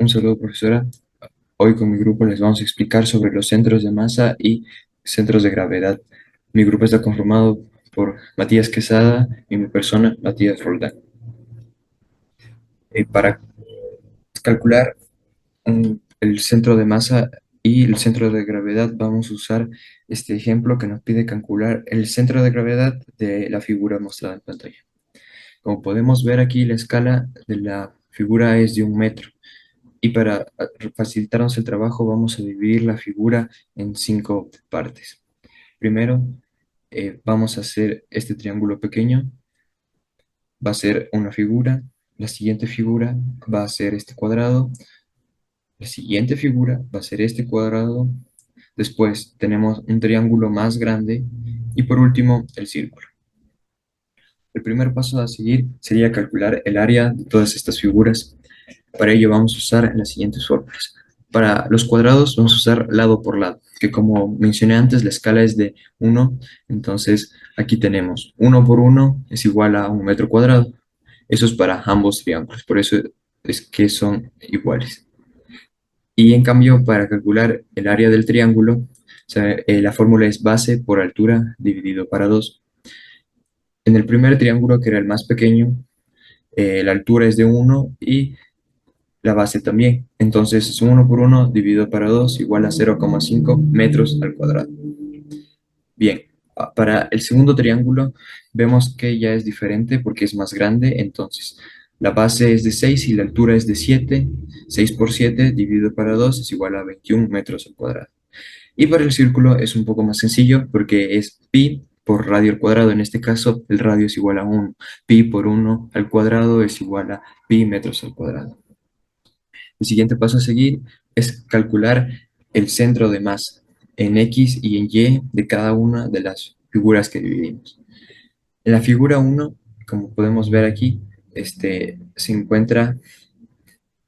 Un saludo, profesora. Hoy con mi grupo les vamos a explicar sobre los centros de masa y centros de gravedad. Mi grupo está conformado por Matías Quesada y mi persona, Matías Roldán. Para calcular el centro de masa y el centro de gravedad, vamos a usar este ejemplo que nos pide calcular el centro de gravedad de la figura mostrada en pantalla. Como podemos ver aquí, la escala de la figura es de 1 metro. Y para facilitarnos el trabajo, vamos a dividir la figura en 5 partes. Primero, vamos a hacer este triángulo pequeño, va a ser una figura. La siguiente figura va a ser este cuadrado. La siguiente figura va a ser este cuadrado. Después tenemos un triángulo más grande. Y por último, el círculo. El primer paso a seguir sería calcular el área de todas estas figuras. Para ello vamos a usar las siguientes fórmulas. Para los cuadrados vamos a usar lado por lado, que como mencioné antes, la escala es de 1, entonces aquí tenemos 1 por 1 es igual a 1 metro cuadrado. Eso es para ambos triángulos, por eso es que son iguales. Y en cambio, para calcular el área del triángulo, la fórmula es base por altura dividido para 2. En el primer triángulo, que era el más pequeño, la altura es de 1 y la base también. Entonces es 1 por 1 dividido para 2 igual a 0,5 metros al cuadrado. Bien, para el segundo triángulo vemos que ya es diferente porque es más grande. Entonces la base es de 6 y la altura es de 7. 6 por 7 dividido para 2 es igual a 21 metros al cuadrado. Y para el círculo es un poco más sencillo porque es pi por radio al cuadrado. En este caso el radio es igual a 1. Pi por 1 al cuadrado es igual a pi metros al cuadrado. El siguiente paso a seguir es calcular el centro de masa en X y en Y de cada una de las figuras que dividimos. En la figura 1, como podemos ver aquí, se encuentra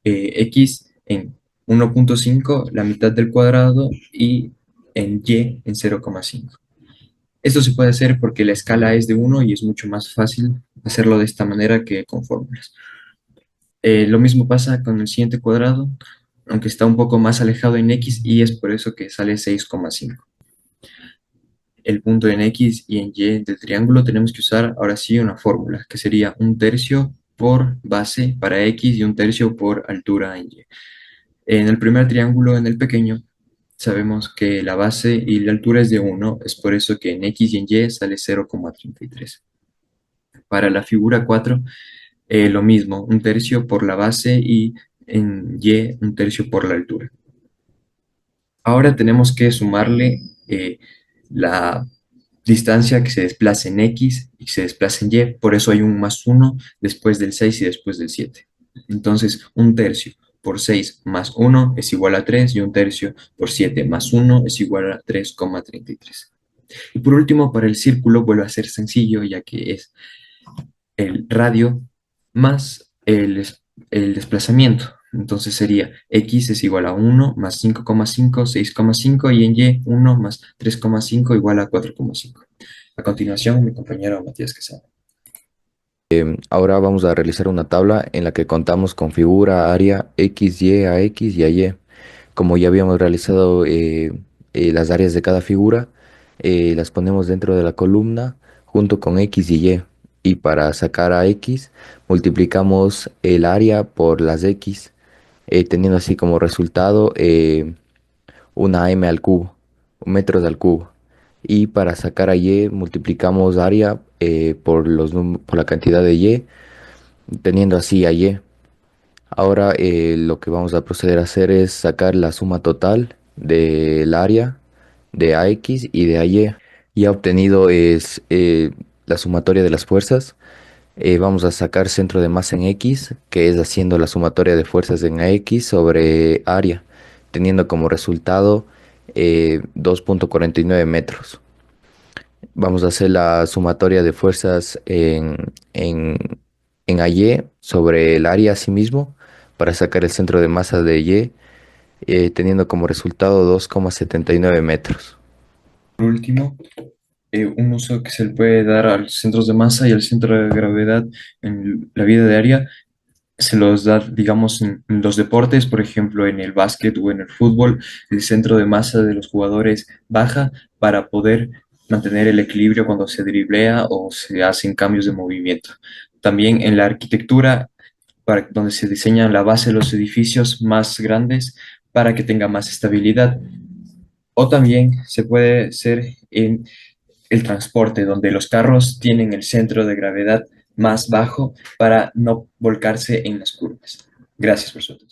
X en 1,5, la mitad del cuadrado, y en Y en 0,5. Esto se puede hacer porque la escala es de 1 y es mucho más fácil hacerlo de esta manera que con fórmulas. Lo mismo pasa con el siguiente cuadrado, aunque está un poco más alejado en X y es por eso que sale 6,5. El punto en X y en Y del triángulo tenemos que usar ahora sí una fórmula, que sería 1/3 por base para X y 1/3 por altura en Y. En el primer triángulo, en el pequeño, sabemos que la base y la altura es de 1, es por eso que en X y en Y sale 0,33. Para la figura 4, lo mismo, 1/3 por la base y en Y 1/3 por la altura. Ahora tenemos que sumarle la distancia que se desplaza en X y que se desplaza en Y, por eso hay un más 1 después del 6 y después del 7. Entonces, 1/3 por 6 más 1 es igual a 3 y 1/3 por 7 más 1 es igual a 3,33. Y por último, para el círculo vuelve a ser sencillo, ya que es el radio más el desplazamiento. Entonces sería x es igual a 1 más 5,5, 6,5 y en y 1 más 3,5 igual a 4,5. A continuación, mi compañero Matías Quesada. Ahora vamos a realizar una tabla en la que contamos con figura, área, X, Y, a X y a Y. Como ya habíamos realizado las áreas de cada figura, las ponemos dentro de la columna junto con X y Y. Y para sacar a X, multiplicamos el área por las X, teniendo así como resultado una m al cubo, metros al cubo. Y para sacar a y multiplicamos área por la cantidad de y, teniendo así a y. Ahora lo que vamos a proceder a hacer es sacar la suma total del área de ax y de ay. Ya obtenido es la sumatoria de las fuerzas. Vamos a sacar centro de masa en X, que es haciendo la sumatoria de fuerzas en AX sobre área, teniendo como resultado 2,49 metros. Vamos a hacer la sumatoria de fuerzas en AY sobre el área asimismo para sacar el centro de masa de Y, teniendo como resultado 2,79 metros. Por último, un uso que se le puede dar a los centros de masa y al centro de gravedad en la vida diaria se los da, digamos, en los deportes, por ejemplo, en el básquet o en el fútbol, el centro de masa de los jugadores baja para poder mantener el equilibrio cuando se driblea o se hacen cambios de movimiento. También en la arquitectura, para donde se diseña la base de los edificios más grandes para que tenga más estabilidad. O también se puede ser en el transporte, donde los carros tienen el centro de gravedad más bajo para no volcarse en las curvas. Gracias por su atención.